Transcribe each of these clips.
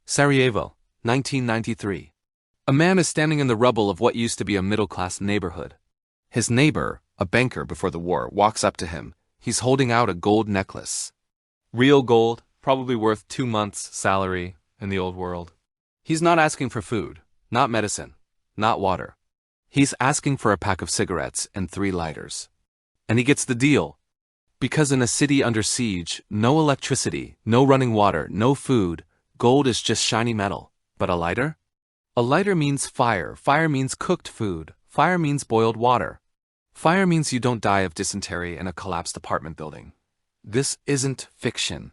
Sarajevo, 1993. A man is standing in the rubble of what used to be a middle-class neighborhood. His neighbor, a banker before the war, walks up to him. He's holding out a gold necklace. Real gold, probably worth 2 months' salary in the old world. He's not asking for food, not medicine, not water. He's asking for a pack of cigarettes and 3 lighters. And he gets the deal. Because in a city under siege, no electricity, no running water, no food, gold is just shiny metal. But a lighter? A lighter means fire. Fire means cooked food. Fire means boiled water. Fire means you don't die of dysentery in a collapsed apartment building. This isn't fiction.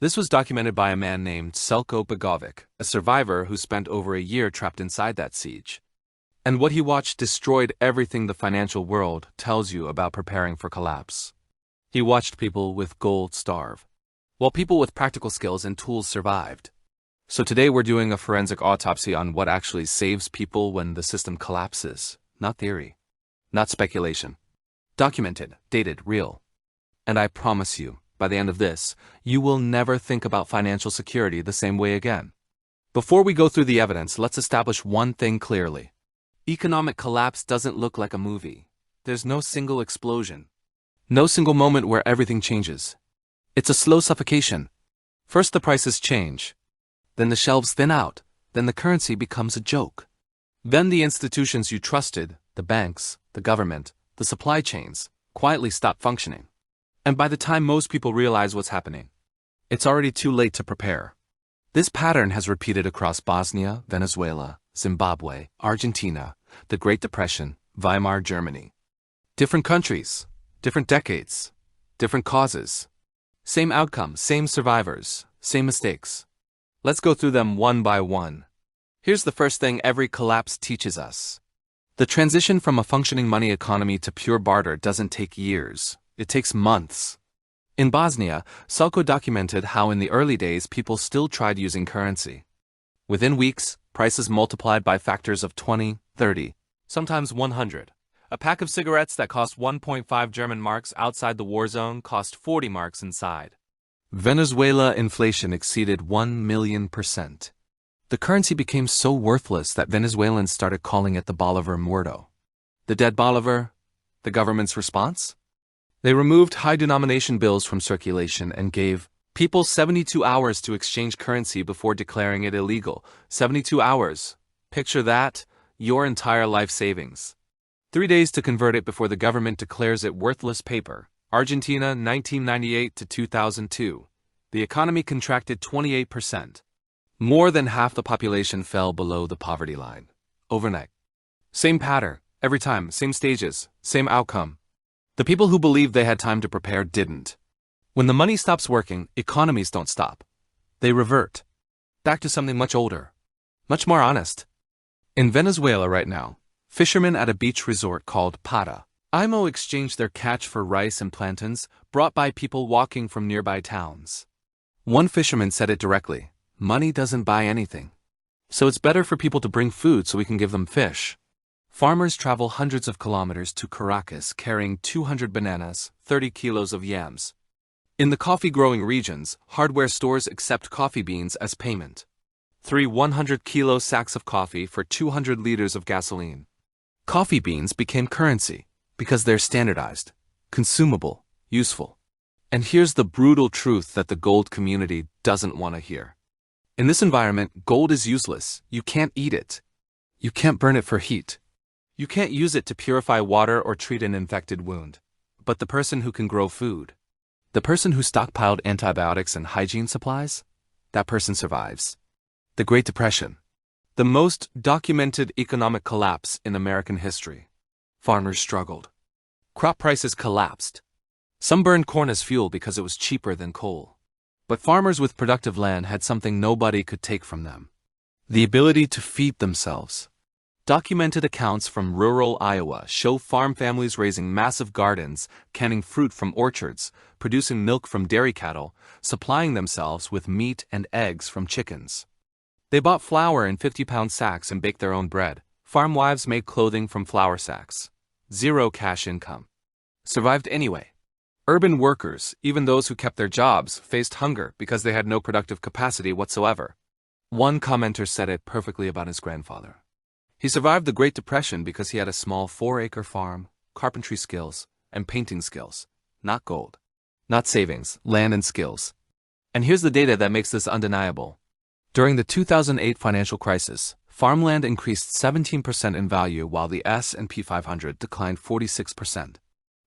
This was documented by a man named Selco Begovic, a survivor who spent over a year trapped inside that siege. And what he watched destroyed everything the financial world tells you about preparing for collapse. He watched people with gold starve, while people with practical skills and tools survived. So today we're doing a forensic autopsy on what actually saves people when the system collapses. Not theory, not speculation. Documented, dated, real. And I promise you, by the end of this, you will never think about financial security the same way again. Before we go through the evidence, let's establish one thing clearly. Economic collapse doesn't look like a movie. There's no single explosion. No single moment where everything changes. It's a slow suffocation. First the prices change. Then the shelves thin out. Then the currency becomes a joke. Then the institutions you trusted, the banks, the government, the supply chains, quietly stop functioning. And by the time most people realize what's happening, it's already too late to prepare. This pattern has repeated across Bosnia, Venezuela, Zimbabwe, Argentina, the Great Depression, Weimar Germany. Different countries, different decades, different causes. Same outcome, same survivors, same mistakes. Let's go through them one by one. Here's the first thing every collapse teaches us. The transition from a functioning money economy to pure barter doesn't take years. It takes months. In Bosnia, Selco documented how in the early days people still tried using currency. Within weeks, prices multiplied by factors of 20, 30, sometimes 100. A pack of cigarettes that cost 1.5 German marks outside the war zone cost 40 marks inside. Venezuela inflation exceeded 1,000,000%. The currency became so worthless that Venezuelans started calling it the Bolivar muerto. The dead Bolivar? The government's response? They removed high-denomination bills from circulation and gave people 72 hours to exchange currency before declaring it illegal. 72 hours. Picture that, your entire life savings. 3 days to convert it before the government declares it worthless paper. Argentina, 1998 to 2002. The economy contracted 28%. More than half the population fell below the poverty line. Overnight. Same pattern, every time, same stages, same outcome. The people who believed they had time to prepare didn't. When the money stops working, economies don't stop. They revert. Back to something much older. Much more honest. In Venezuela right now, fishermen at a beach resort called Pata IMO exchanged their catch for rice and plantains brought by people walking from nearby towns. One fisherman said it directly, money doesn't buy anything. So it's better for people to bring food so we can give them fish. Farmers travel hundreds of kilometers to Caracas carrying 200 bananas, 30 kilos of yams. In the coffee-growing regions, hardware stores accept coffee beans as payment. 3 100-kilo sacks of coffee for 200 liters of gasoline. Coffee beans became currency because they're standardized, consumable, useful. And here's the brutal truth that the gold community doesn't want to hear. In this environment, gold is useless. You can't eat it. You can't burn it for heat. You can't use it to purify water or treat an infected wound. But the person who can grow food, the person who stockpiled antibiotics and hygiene supplies, that person survives. The Great Depression, the most documented economic collapse in American history. Farmers struggled. Crop prices collapsed. Some burned corn as fuel because it was cheaper than coal. But farmers with productive land had something nobody could take from them: the ability to feed themselves. Documented accounts from rural Iowa show farm families raising massive gardens, canning fruit from orchards, producing milk from dairy cattle, supplying themselves with meat and eggs from chickens. They bought flour in 50-pound sacks and baked their own bread. Farm wives made clothing from flour sacks. Zero cash income. Survived anyway. Urban workers, even those who kept their jobs, faced hunger because they had no productive capacity whatsoever. One commenter said it perfectly about his grandfather. He survived the Great Depression because he had a small 4-acre farm, carpentry skills, and painting skills. Not gold. Not savings, land and skills. And here's the data that makes this undeniable. During the 2008 financial crisis, farmland increased 17% in value while the S&P 500 declined 46%.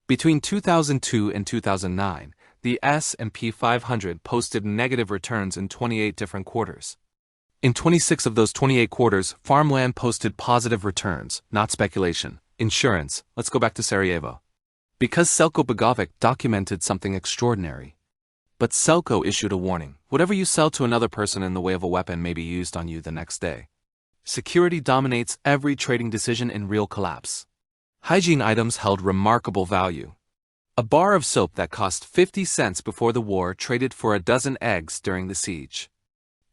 Between 2002 and 2009, the S&P 500 posted negative returns in 28 different quarters. In 26 of those 28 quarters, farmland posted positive returns, not speculation. Insurance, let's go back to Sarajevo. Because Selco Begovic documented something extraordinary. But Selco issued a warning. Whatever you sell to another person in the way of a weapon may be used on you the next day. Security dominates every trading decision in real collapse. Hygiene items held remarkable value. A bar of soap that cost 50 cents before the war traded for a dozen eggs during the siege.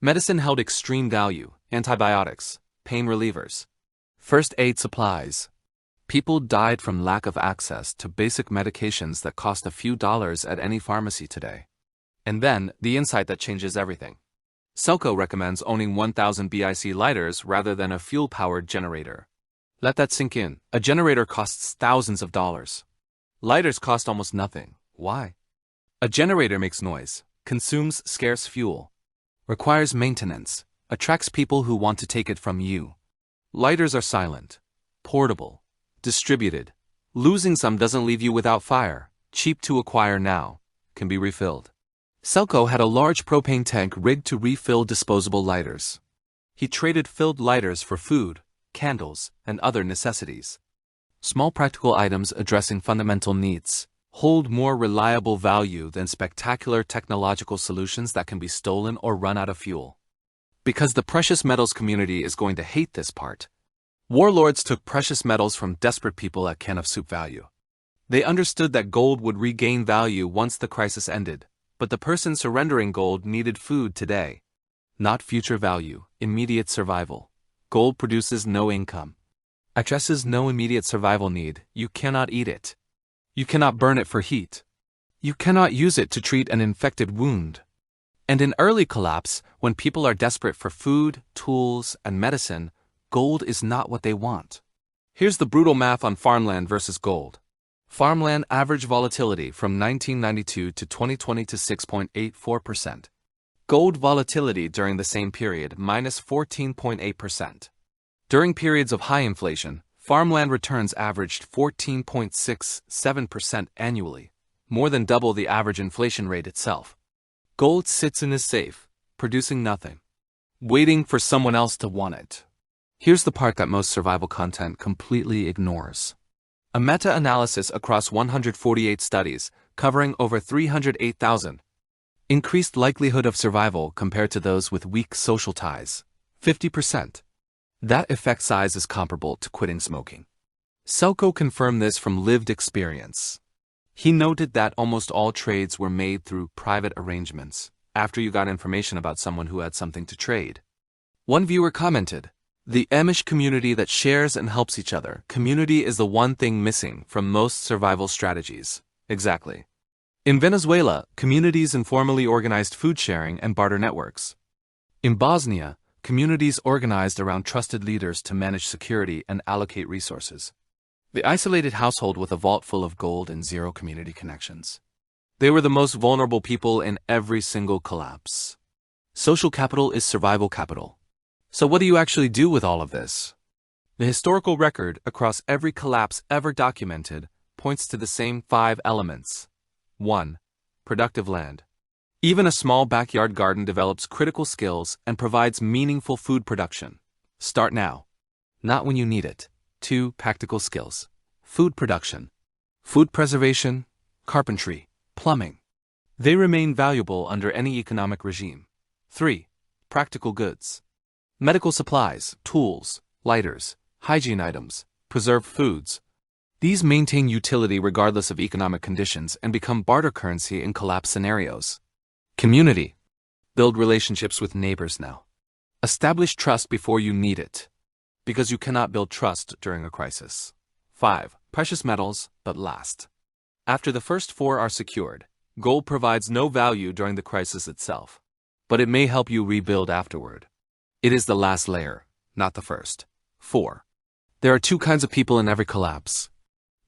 Medicine held extreme value. Antibiotics, pain relievers, first aid supplies. People died from lack of access to basic medications that cost a few dollars at any pharmacy today. And then, the insight that changes everything. Selco recommends owning 1000 BIC lighters rather than a fuel-powered generator. Let that sink in. A generator costs thousands of dollars. Lighters cost almost nothing. Why? A generator makes noise, consumes scarce fuel, requires maintenance, attracts people who want to take it from you. Lighters are silent, portable, distributed. Losing some doesn't leave you without fire, cheap to acquire now, can be refilled. Selco had a large propane tank rigged to refill disposable lighters. He traded filled lighters for food, candles, and other necessities. Small practical items addressing fundamental needs hold more reliable value than spectacular technological solutions that can be stolen or run out of fuel. Because the precious metals community is going to hate this part. Warlords took precious metals from desperate people at can of soup value. They understood that gold would regain value once the crisis ended, but the person surrendering gold needed food today. Not future value, immediate survival. Gold produces no income. Addresses no immediate survival need. You cannot eat it. You cannot burn it for heat. You cannot use it to treat an infected wound. And in early collapse, when people are desperate for food, tools, and medicine, gold is not what they want. Here's the brutal math on farmland versus gold. Farmland average volatility from 1992 to 2020 to 6.84%. Gold volatility during the same period minus 14.8%. During periods of high inflation, farmland returns averaged 14.67% annually, more than double the average inflation rate itself. Gold sits in a safe, producing nothing, waiting for someone else to want it. Here's the part that most survival content completely ignores. A meta-analysis across 148 studies, covering over 308,000, increased likelihood of survival compared to those with weak social ties, 50%. That effect size is comparable to quitting smoking. Selco confirmed this from lived experience. He noted that almost all trades were made through private arrangements, after you got information about someone who had something to trade. One viewer commented, "The Amish community that shares and helps each other. Community is the one thing missing from most survival strategies." Exactly. In Venezuela, communities informally organized food sharing and barter networks. In Bosnia, communities organized around trusted leaders to manage security and allocate resources. The isolated household with a vault full of gold and zero community connections. They were the most vulnerable people in every single collapse. Social capital is survival capital. So what do you actually do with all of this? The historical record across every collapse ever documented points to the same 5 elements. 1. Productive land. Even a small backyard garden develops critical skills and provides meaningful food production. Start now, not when you need it. 2. Practical skills. Food production, food preservation, carpentry, plumbing. They remain valuable under any economic regime. 3. Practical goods. Medical supplies, tools, lighters, hygiene items, preserved foods. These maintain utility regardless of economic conditions and become barter currency in collapse scenarios. Community. Build relationships with neighbors now. Establish trust before you need it, because you cannot build trust during a crisis. 5. Precious metals, but last. After the first 4 are secured, gold provides no value during the crisis itself, but it may help you rebuild afterward. It is the last layer, not the first. 4. There are two kinds of people in every collapse.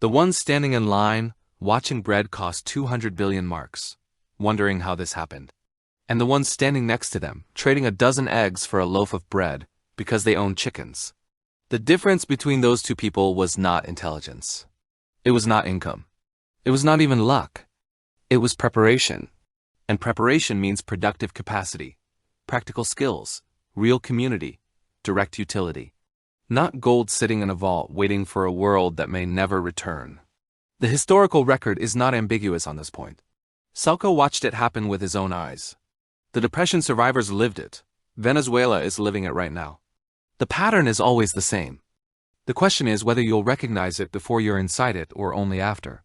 The ones standing in line, watching bread cost 200 billion marks, wondering how this happened. And the ones standing next to them, trading a dozen eggs for a loaf of bread because they own chickens. The difference between those two people was not intelligence. It was not income. It was not even luck. It was preparation. And preparation means productive capacity, practical skills, real community, direct utility. Not gold sitting in a vault waiting for a world that may never return. The historical record is not ambiguous on this point. Selco watched it happen with his own eyes. The Depression survivors lived it. Venezuela is living it right now. The pattern is always the same. The question is whether you'll recognize it before you're inside it or only after.